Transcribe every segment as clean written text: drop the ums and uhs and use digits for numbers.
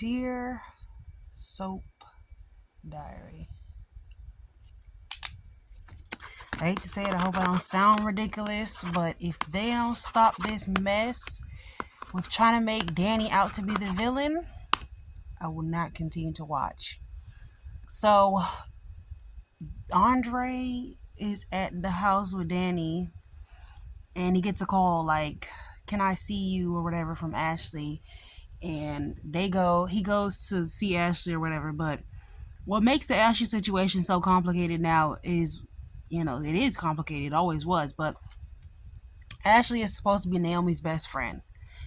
Dear Soap Diary. I hate to say it, I hope I don't sound ridiculous, but if they don't stop this mess with trying to make Danny out to be the villain, I will not continue to watch. So, Andre is at the house with Danny, and he gets a call like, "Can I see you?" or whatever from Ashley. And he goes to see Ashley or whatever, but what makes the Ashley situation so complicated now is, it is complicated, it always was, but Ashley is supposed to be Naomi's best friend.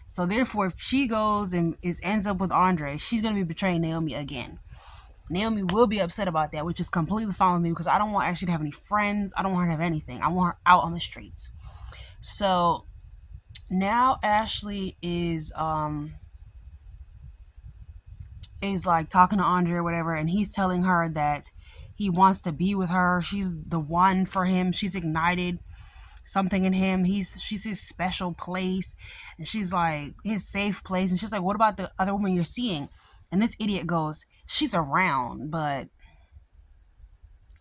So therefore, if she goes and ends up with Andre, she's going to be betraying Naomi again. Naomi will be upset about that, which is completely fine with me because I don't want Ashley to have any friends. I don't want her to have anything. I want her out on the streets. So now Ashley is like talking to Andre or whatever, and he's telling her that he wants to be with her. She's the one for him. She's ignited something in him. She's his special place, and she's like his safe place. And she's like, "What about the other woman you're seeing?" And this idiot goes, "She's around, but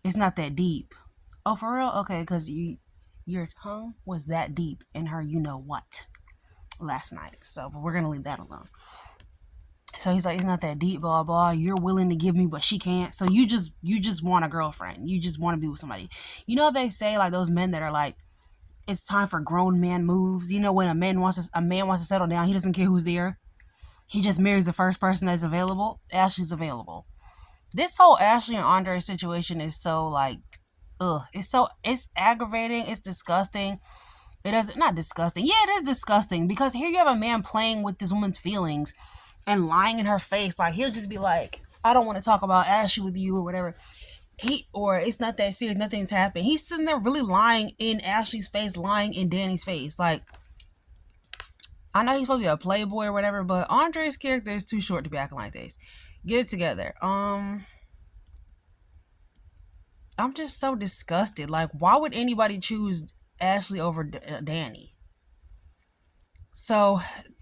it's not that deep." Oh, for real? Okay, because your tongue was that deep in her, you know what, last night. So, but we're gonna leave that alone. So he's like, "It's not that deep, blah, blah. You're willing to give me, but she can't. So you just want a girlfriend. You just want to be with somebody." You know, they say like those men that are like, it's time for grown man moves. You know, when a man wants to settle down, he doesn't care who's there. He just marries the first person that's available. Ashley's available. This whole Ashley and Andre situation is so like, it's aggravating. It's disgusting. Not disgusting. Yeah, it is disgusting because here you have a man playing with this woman's feelings and lying in her face. Like, he'll just be like, "I don't want to talk about Ashley with you," or whatever. Or it's not that serious, nothing's happened. He's sitting there really lying in Ashley's face, lying in Danny's face. Like, I know he's supposed to be a playboy or whatever, but Andre's character is too short to be acting like this. Get it together. I'm just so disgusted. Like, why would anybody choose Ashley over Danny? So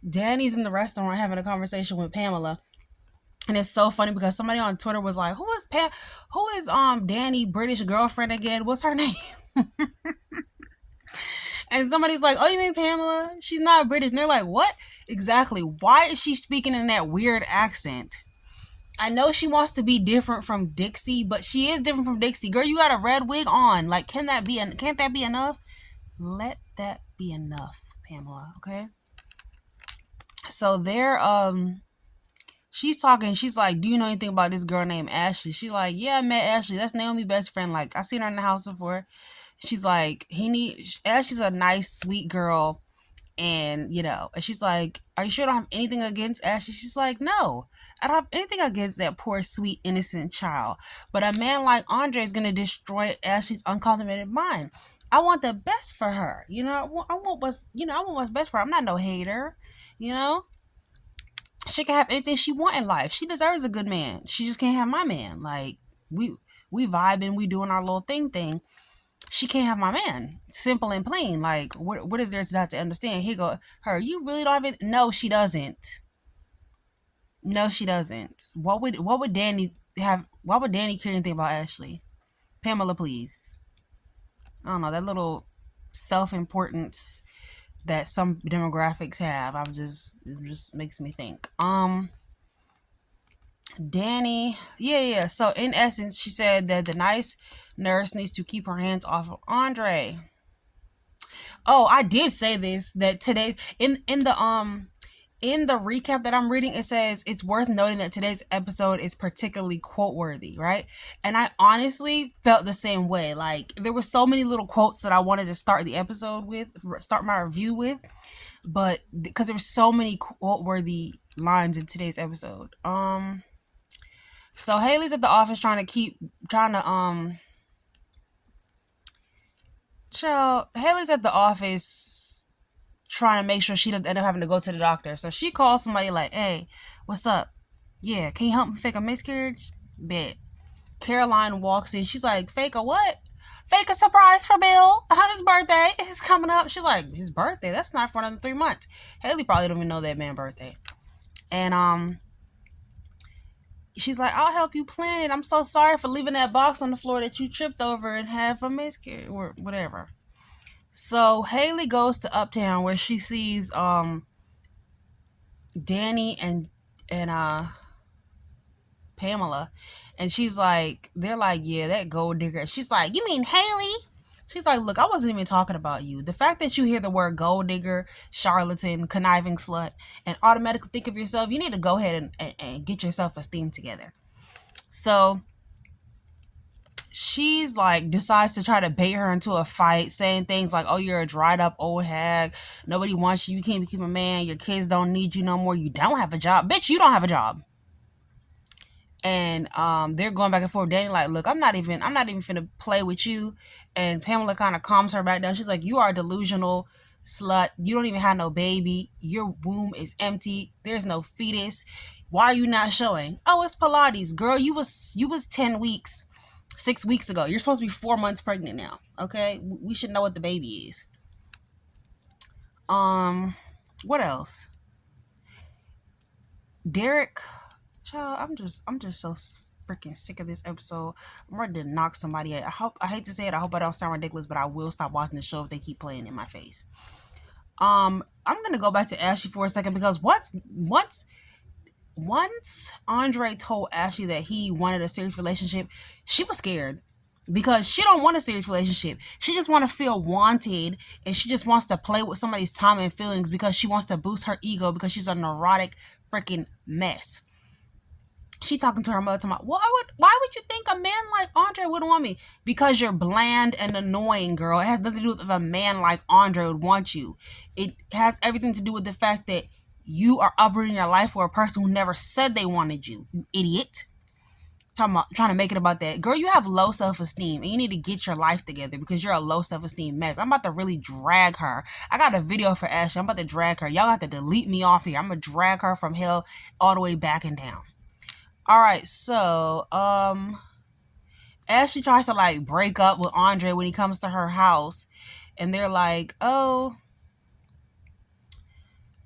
Danny's in the restaurant having a conversation with Pamela. And it's so funny because somebody on Twitter was like, who is Danny British girlfriend again? What's her name? And somebody's like, "Oh, you mean Pamela? She's not British." And they're like, "What? Exactly. Why is she speaking in that weird accent?" I know she wants to be different from Dixie, but she is different from Dixie. Girl, you got a red wig on. Like, can't that be enough? Let that be enough, Pamela, okay? So she's talking, she's like, "Do you know anything about this girl named Ashley?" She's like, "Yeah, I met Ashley. That's Naomi's best friend. Like, I seen her in the house before." She's like, Ashley's a nice, sweet girl. And, and she's like, "Are you sure you don't have anything against Ashley?" She's like, "No, I don't have anything against that poor, sweet, innocent child. But a man like Andre is going to destroy Ashley's uncultivated mind. I want the best for her. I want what's best for her. I'm not no hater, She can have anything she want in life. She deserves a good man. She just can't have my man. Like, we vibing, we doing our little thing. She can't have my man. Simple and plain. Like, what is there to not to understand?" He go, "Her, you really don't have it?" No, she doesn't. No, she doesn't. What would Danny have? Why would Danny care anything about Ashley? Pamela, please. I don't know, that little self-importance that some demographics have. It just makes me think. Danny, yeah. So in essence, she said that the nice nurse needs to keep her hands off of Andre. Oh, I did say this, that today in the recap that I'm reading, it says it's worth noting that today's episode is particularly quote worthy, right? And I honestly felt the same way. Like, there were so many little quotes that I wanted to start my review with, but because there were so many quote worthy lines in today's episode. So Haley's at the office Haley's at the office trying to make sure she doesn't end up having to go to the doctor. So she calls somebody like, "Hey, what's up? Yeah, can you help me fake a miscarriage?" Bet. Caroline walks in. She's like, "Fake a what?" "Fake a surprise for Bill. His birthday is coming up." She's like, "His birthday? That's not for another 3 months." Haley probably don't even know that man's birthday. And she's like, I'll help you plan it. I'm so sorry for leaving that box on the floor that you tripped over and have a miscarriage or whatever. So Haley goes to Uptown where she sees Danny and Pamela, and she's like, they're like, yeah, that gold digger. She's like, you mean Haley? She's like, look, I wasn't even talking about you. The fact that you hear the word gold digger, charlatan, conniving slut, and automatically think of yourself, you need to go ahead and get your self-esteem together. So she's like decides to try to bait her into a fight, saying things like, oh, you're a dried up old hag, nobody wants you, you can't keep a man, your kids don't need you no more, you don't have a job, bitch, you don't have a job. And they're going back and forth. Danny like, look, I'm not even finna play with you. And Pamela kind of calms her back down. She's like, you are a delusional slut, you don't even have no baby, your womb is empty, there's no fetus, why are you not showing? Oh, it's Pilates, girl, you was 10 weeks 6 weeks ago. You're supposed to be 4 months pregnant now. Okay, we should know what the baby is. What else? Derek, child, I'm just so freaking sick of this episode. I'm ready to knock somebody out. I hate to say it. I hope I don't sound ridiculous, but I will stop watching the show if they keep playing in my face. I'm gonna go back to Ashley for a second because once Andre told Ashley that he wanted a serious relationship, she was scared because she don't want a serious relationship. She just want to feel wanted, and she just wants to play with somebody's time and feelings because she wants to boost her ego because she's a neurotic freaking mess. She talking to her mother, talking about, why would you think a man like Andre would want me? Because you're bland and annoying, girl. It has nothing to do with if a man like Andre would want you. It has everything to do with the fact that you are uprooting your life for a person who never said they wanted you, you idiot. Talking about trying to make it about that. Girl, you have low self-esteem and you need to get your life together because you're a low self-esteem mess. I'm about to really drag her. I got a video for Ashley. I'm about to drag her. Y'all have to delete me off here. I'm going to drag her from hell all the way back and down. All right, so Ashley tries to like break up with Andre when he comes to her house, and they're like, oh,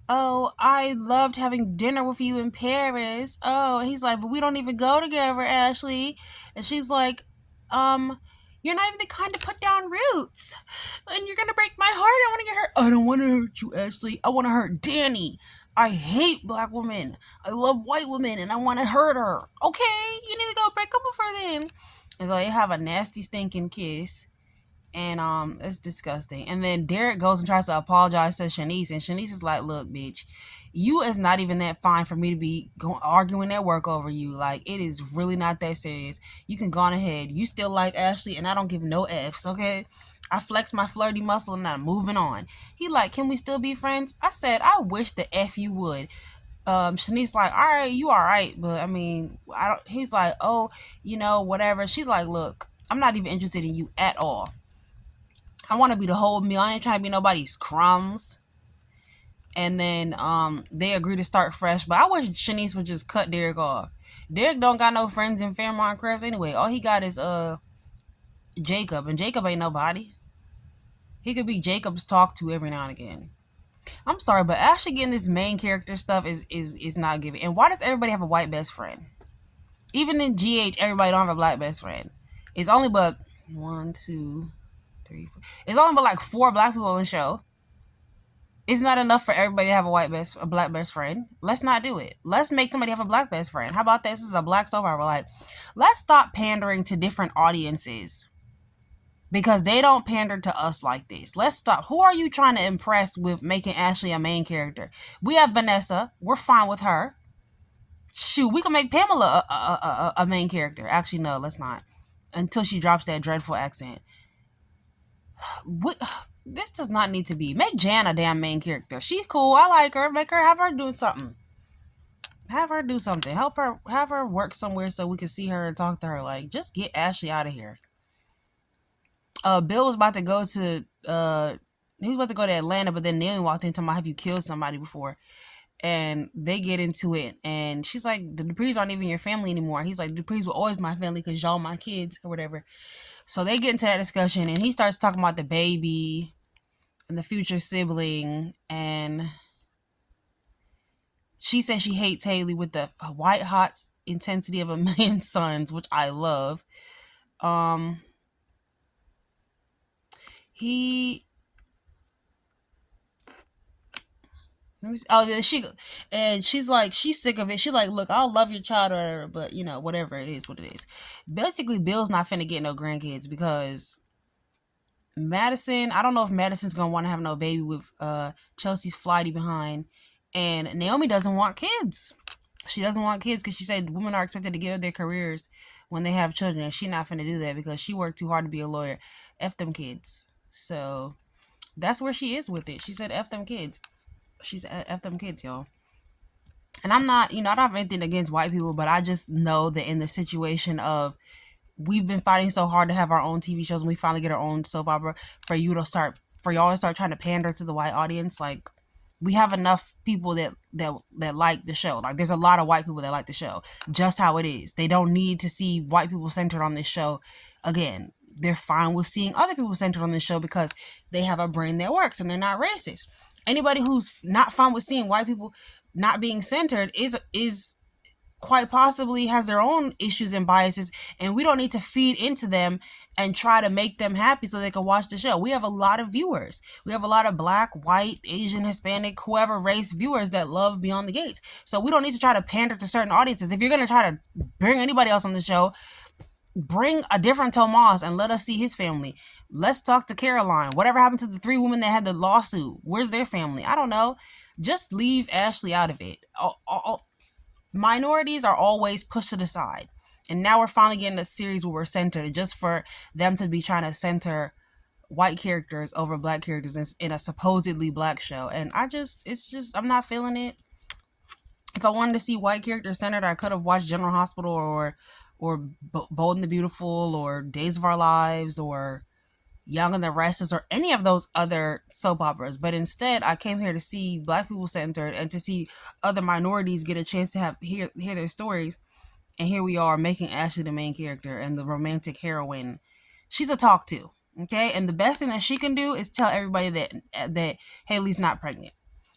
I loved having dinner with you in Paris. Oh, and he's like, but we don't even go together, Ashley. And she's like, you're not even the kind to put down roots, and you're gonna break my heart. I want to get hurt. I don't want to hurt you, Ashley. I want to hurt Danny. I hate black women. I love white women, and I want to hurt her. Okay, you need to go break up with her then. And so they have a nasty stinking kiss, and it's disgusting. And then Derek goes and tries to apologize to Shanice, and Shanice is like, look, bitch, you is not even that fine for me to be arguing at work over you. Like, it is really not that serious. You can go on ahead. You still like Ashley, and I don't give no F's, okay? I flex my flirty muscle and I'm moving on. He like, can we still be friends? I said, I wish the F you would. Shanice like, all right, you all right, but I mean, I don't. He's like, oh, whatever. She's like, look, I'm not even interested in you at all. I want to be the whole meal. I ain't trying to be nobody's crumbs. And then they agree to start fresh. But I wish Shanice would just cut Derek off. Derek don't got no friends in Fairmont Crest anyway. All he got is Jacob, and Jacob ain't nobody. He could be Jacob's talk to every now and again. I'm sorry, but Ashley getting this main character stuff is not giving. And why does everybody have a white best friend? Even in GH, everybody don't have a black best friend. It's only but 1, 2, 3, 4. It's only but like 4 black people in the show. It's not enough for everybody to have a black best friend. Let's not do it. Let's make somebody have a black best friend. How about this? This is a black soap opera. Like, let's stop pandering to different audiences, because they don't pander to us like this. Let's stop. Who are you trying to impress with making Ashley a main character? We have Vanessa. We're fine with her. Shoot, we can make Pamela a main character. Actually, no, let's not. Until she drops that dreadful accent. This does not need to be. Make Jan a damn main character. She's cool. I like her. Have her do something. Have her do something. Have her work somewhere so we can see her and talk to her. Like, just get Ashley out of here. Bill was about to go to he was about to go to Atlanta, but then Naomi walked in talking about, have you killed somebody before? And they get into it, and she's like, the Duprees aren't even your family anymore. He's like, the Duprees were always my family because y'all my kids or whatever. So they get into that discussion, and he starts talking about the baby and the future sibling, and she says she hates Haley with the white hot intensity of a million suns, which I love. He Let me see. Oh yeah, she's like, she's sick of it. She like, look, I'll love your child or whatever, but you know, whatever it is, what it is. Basically, Bill's not finna get no grandkids because Madison. I don't know if Madison's gonna want to have no baby with Chelsea's flighty behind, and Naomi doesn't want kids. She doesn't want kids because she said women are expected to give up their careers when they have children, and she's not finna do that because she worked too hard to be a lawyer. F them kids. So that's where she is with it. She said F them kids. She's F them kids, y'all. And I'm not, I don't have anything against white people, but I just know that in the situation of we've been fighting so hard to have our own TV shows and we finally get our own soap opera for y'all to start trying to pander to the white audience. Like, we have enough people that like the show. Like, there's a lot of white people that like the show just how it is. They don't need to see white people centered on this show again. They're fine with seeing other people centered on this show because they have a brain that works and they're not racist. Anybody who's not fine with seeing white people not being centered is quite possibly has their own issues and biases, and we don't need to feed into them and try to make them happy so they can watch the show. We have a lot of viewers. We have a lot of Black, white, Asian, Hispanic, whoever race viewers that love Beyond the Gates. So we don't need to try to pander to certain audiences. If you're going to try to bring anybody else on the show, bring a different Tomas and let us see his family. Let's talk to Caroline. Whatever happened to the 3 women that had the lawsuit? Where's their family? I don't know. Just leave Ashley out of it. Minorities are always pushed to the side. And now we're finally getting a series where we're centered just for them to be trying to center white characters over Black characters in a supposedly Black show. And I'm not feeling it. If I wanted to see white characters centered, I could have watched General Hospital or Bold and the Beautiful or Days of Our Lives or Young and the Restless or any of those other soap operas. But instead, I came here to see Black people centered and to see other minorities get a chance to hear their stories. And here we are making Ashley the main character and the romantic heroine. She's a talk to, okay? And the best thing that she can do is tell everybody that Haley's not pregnant.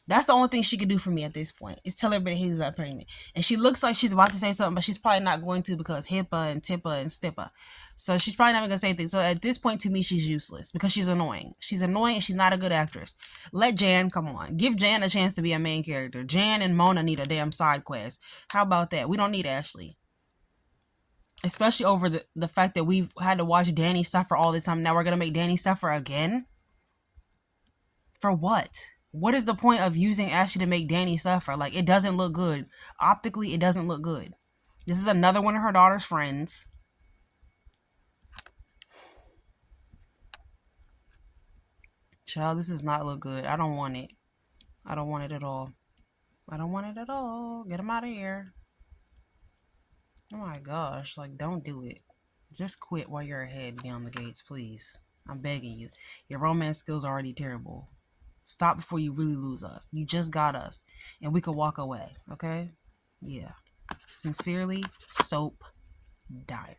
That's the only thing she could do for me at this point, is tell everybody Haley's not pregnant. And she looks like she's about to say something, but she's probably not going to because HIPAA and TIPA and STIPA. So she's probably not even going to say anything. So at this point, to me, she's useless because she's annoying. She's annoying and she's not a good actress. Let Jan, come on. Give Jan a chance to be a main character. Jan and Mona need a damn side quest. How about that? We don't need Ashley. Especially over the fact that we've had to watch Danny suffer all this time. Now we're going to make Danny suffer again? For what? What is the point of using Ashley to make Danny suffer? Like, it doesn't look good. Optically, it doesn't look good. This is another one of her daughter's friends. Child, this does not look good. I don't want it. I don't want it at all. I don't want it at all. Get him out of here. Oh my gosh. Like, don't do it. Just quit while you're ahead Beyond the Gates, please. I'm begging you. Your romance skills are already terrible. Stop before you really lose us. You just got us. And we could walk away. Okay? Yeah. Sincerely, Soap Diary.